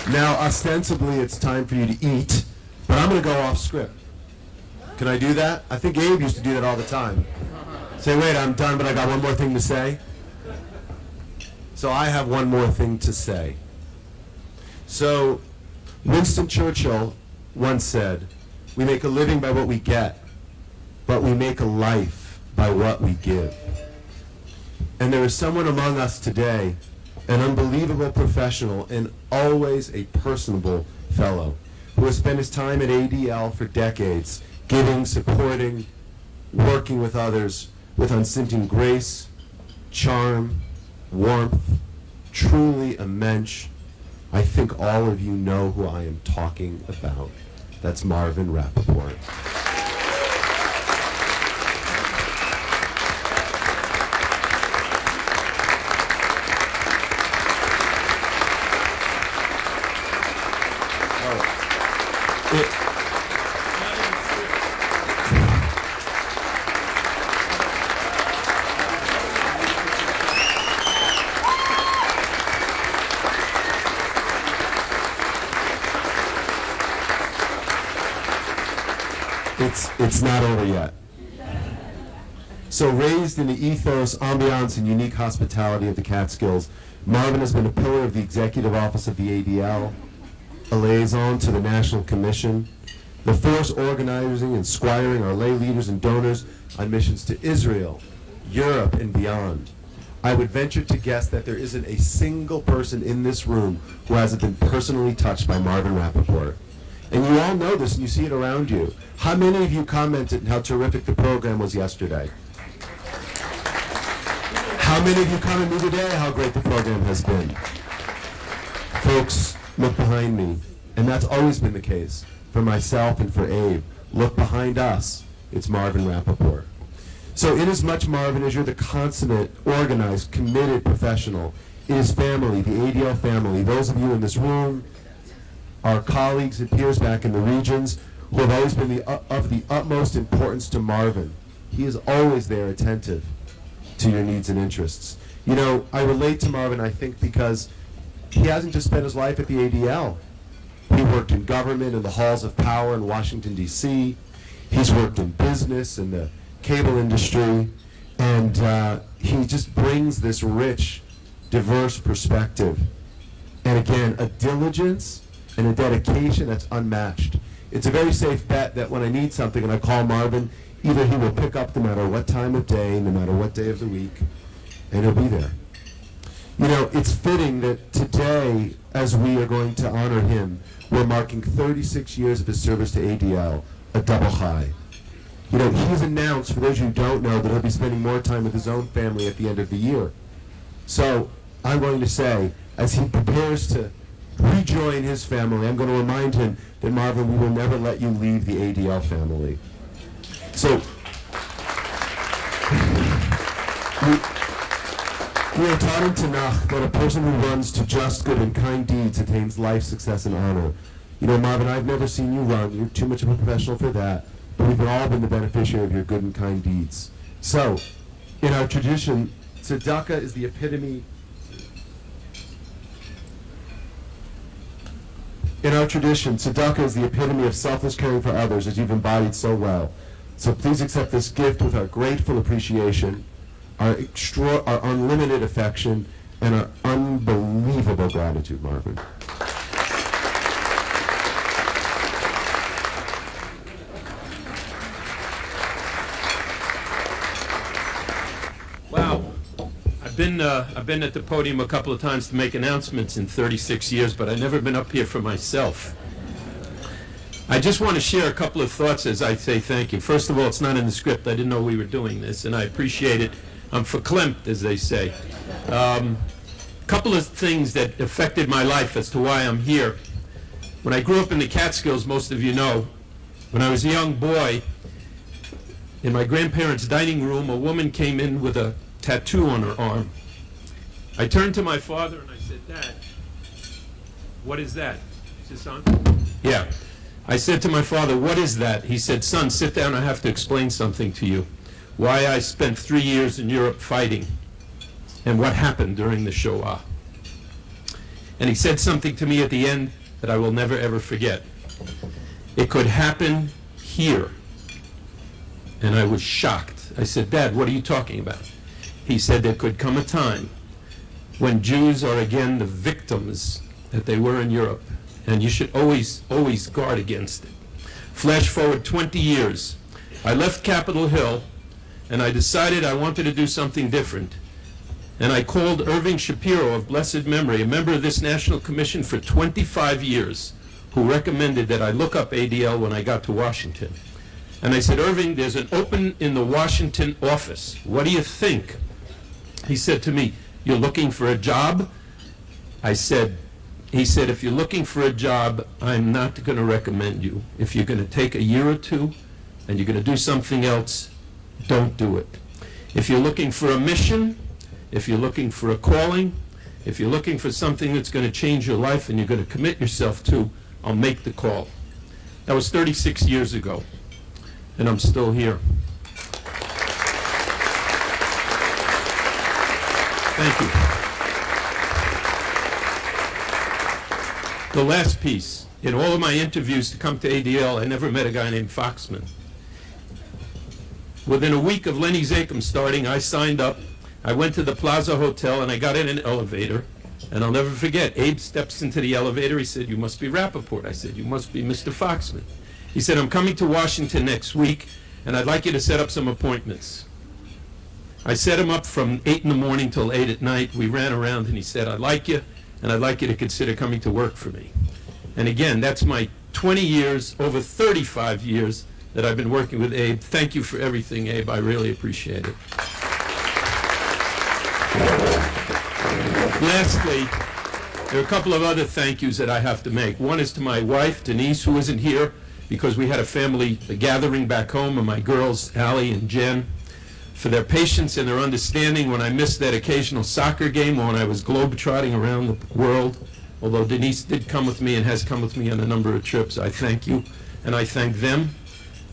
Now, ostensibly, it's time for you to eat, but I'm going to go off script. Can I do that? I think Abe used to do that all the time. Say, wait, I'm done, but I got one more thing to say. So I have one more thing to say. So Winston Churchill once said, we make a living by what we get, but we make a life by what we give. And there is someone among us today, an unbelievable professional and always a personable fellow, who has spent his time at ADL for decades, giving, supporting, working with others with unstinting grace, charm, warmth, truly a mensch. I think all of you know who I am talking about. That's Marvin Rappaport. It's not over yet. So raised in the ethos, ambiance, and unique hospitality of the Catskills, Marvin has been a pillar of the executive office of the ADL, a liaison to the National Commission, the force organizing and squiring our lay leaders and donors on missions to Israel, Europe, and beyond. I would venture to guess that there isn't a single person in this room who hasn't been personally touched by Marvin Rappaport. And you all know this, and you see it around you. How many of you commented on how terrific the program was yesterday? How many of you commented today how great the program has been? Folks, look behind me. And that's always been the case for myself and for Abe. Look behind us. It's Marvin Rappaport. So inasmuch, Marvin, as you're the consummate, organized, committed professional, it is family, the ADL family, those of you in this room, our colleagues and peers back in the regions who have always been of the utmost importance to Marvin. He is always there, attentive to your needs and interests. You know, I relate to Marvin, I think, because he hasn't just spent his life at the ADL. He worked in government, in the halls of power in Washington, D.C. He's worked in business, in the cable industry, and he just brings this rich, diverse perspective. And again, a diligence and a dedication that's unmatched. It's a very safe bet that when I need something and I call Marvin, either he will pick up no matter what time of day, no matter what day of the week, and he'll be there. You know, it's fitting that today, as we are going to honor him, we're marking 36 years of his service to ADL, a double high. You know, he's announced, for those of you who don't know, that he'll be spending more time with his own family at the end of the year. So I'm going to say, as he prepares to rejoin his family, I'm going to remind him that, Marvin, we will never let you leave the ADL family. So we are taught in Tanakh that a person who runs to just, good, and kind deeds attains life, success, and honor. You know, Marvin, I've never seen you run. You're too much of a professional for that. But we've all been the beneficiary of your good and kind deeds. So, in our tradition, tzedakah is the epitome. In our tradition, tzedakah is the epitome of selfless caring for others, as you've embodied so well. So please accept this gift with our grateful appreciation, our unlimited affection, and our unbelievable gratitude, Marvin. Wow. I've been at the podium a couple of times to make announcements in 36 years, but I've never been up here for myself. I just want to share a couple of thoughts as I say thank you. First of all, it's not in the script. I didn't know we were doing this, and I appreciate it. I'm verklempt, as they say. Couple of things that affected my life as to why I'm here. When I grew up in the Catskills, most of you know, when I was a young boy, in my grandparents' dining room, a woman came in with a tattoo on her arm. I turned to my father and I said, "Dad, what is that?" Is this on? Yeah. I said to my father, "What is that?" He said, "Son, sit down. I have to explain something to you. Why I spent 3 years in Europe fighting and what happened during the Shoah." And he said something to me at the end that I will never ever forget. It could happen here. And I was shocked. I said, Dad, what are you talking about? He said there could come a time when Jews are again the victims that they were in Europe, and you should always, always guard against it. Flash forward 20 years. I left Capitol Hill, and I decided I wanted to do something different. And I called Irving Shapiro of blessed memory, a member of this National Commission for 25 years, who recommended that I look up ADL when I got to Washington. And I said, Irving, there's an open in the Washington office. What do you think? He said to me, you're looking for a job? He said, if you're looking for a job, I'm not going to recommend you. If you're going to take a year or two and you're going to do something else, don't do it. If you're looking for a mission, if you're looking for a calling, if you're looking for something that's going to change your life and you're going to commit yourself to, I'll make the call. That was 36 years ago, and I'm still here. Thank you. The last piece. In all of my interviews to come to ADL, I never met a guy named Foxman. Within a week of Lenny Zakem starting, I signed up. I went to the Plaza Hotel, and I got in an elevator. And I'll never forget, Abe steps into the elevator. He said, you must be Rappaport. I said, you must be Mr. Foxman. He said, I'm coming to Washington next week, and I'd like you to set up some appointments. I set him up from 8 in the morning till 8 at night. We ran around, and he said, I like you, and I'd like you to consider coming to work for me. And again, that's my 20 years, over 35 years that I've been working with Abe. Thank you for everything, Abe. I really appreciate it. Lastly, there are a couple of other thank yous that I have to make. One is to my wife, Denise, who isn't here because we had a family gathering back home, and my girls, Allie and Jen, for their patience and their understanding when I missed that occasional soccer game or when I was globetrotting around the world. Although Denise did come with me and has come with me on a number of trips, I thank you, and I thank them.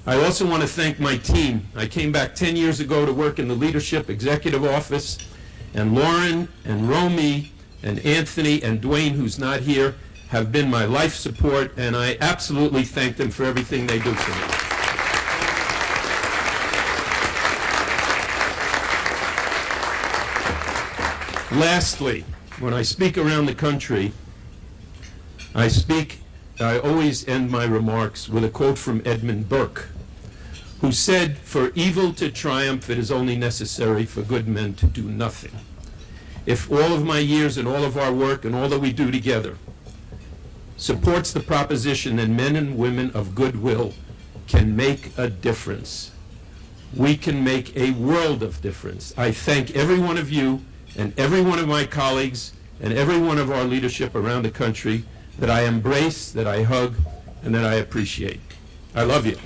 I also want to thank my team. I came back 10 years ago to work in the leadership executive office, and Lauren and Romy and Anthony and Dwayne, who's not here, have been my life support, and I absolutely thank them for everything they do for me. Lastly, when I speak around the country, I always end my remarks with a quote from Edmund Burke, who said, for evil to triumph, it is only necessary for good men to do nothing. If all of my years and all of our work and all that we do together supports the proposition that men and women of goodwill can make a difference, we can make a world of difference. I thank every one of you and every one of my colleagues and every one of our leadership around the country that I embrace, that I hug, and that I appreciate. I love you.